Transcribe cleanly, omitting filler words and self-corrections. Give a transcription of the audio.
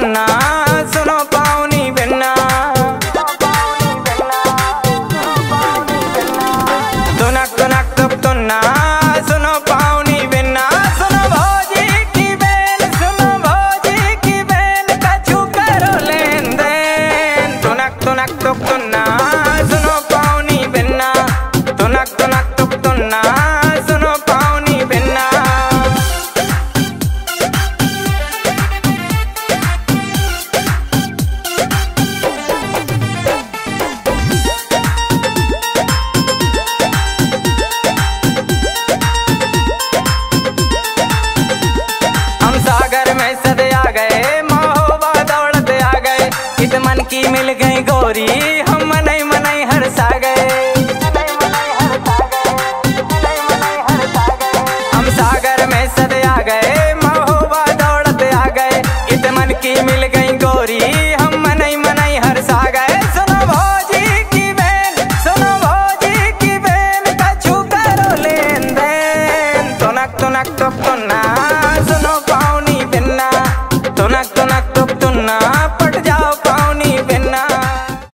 तुन्ना सुनो पाऊनी बिन्ना, तुनक तुनक तुक तुन्ना सुनो पाऊनी बिन्ना। सुनो भौजी की बेल, सुनो भौजी की बेल, कछु करो लेन देन। तुनक तुनक तुक तुन्ना सुनो पाऊनी बिन्ना, तुनक तुनक तुक तुन्ना सुनो पाऊनी बिन्ना। हम सागर में सदे आ गए, महोबा दौड़ते आ गए, इत मन की मिल गई गो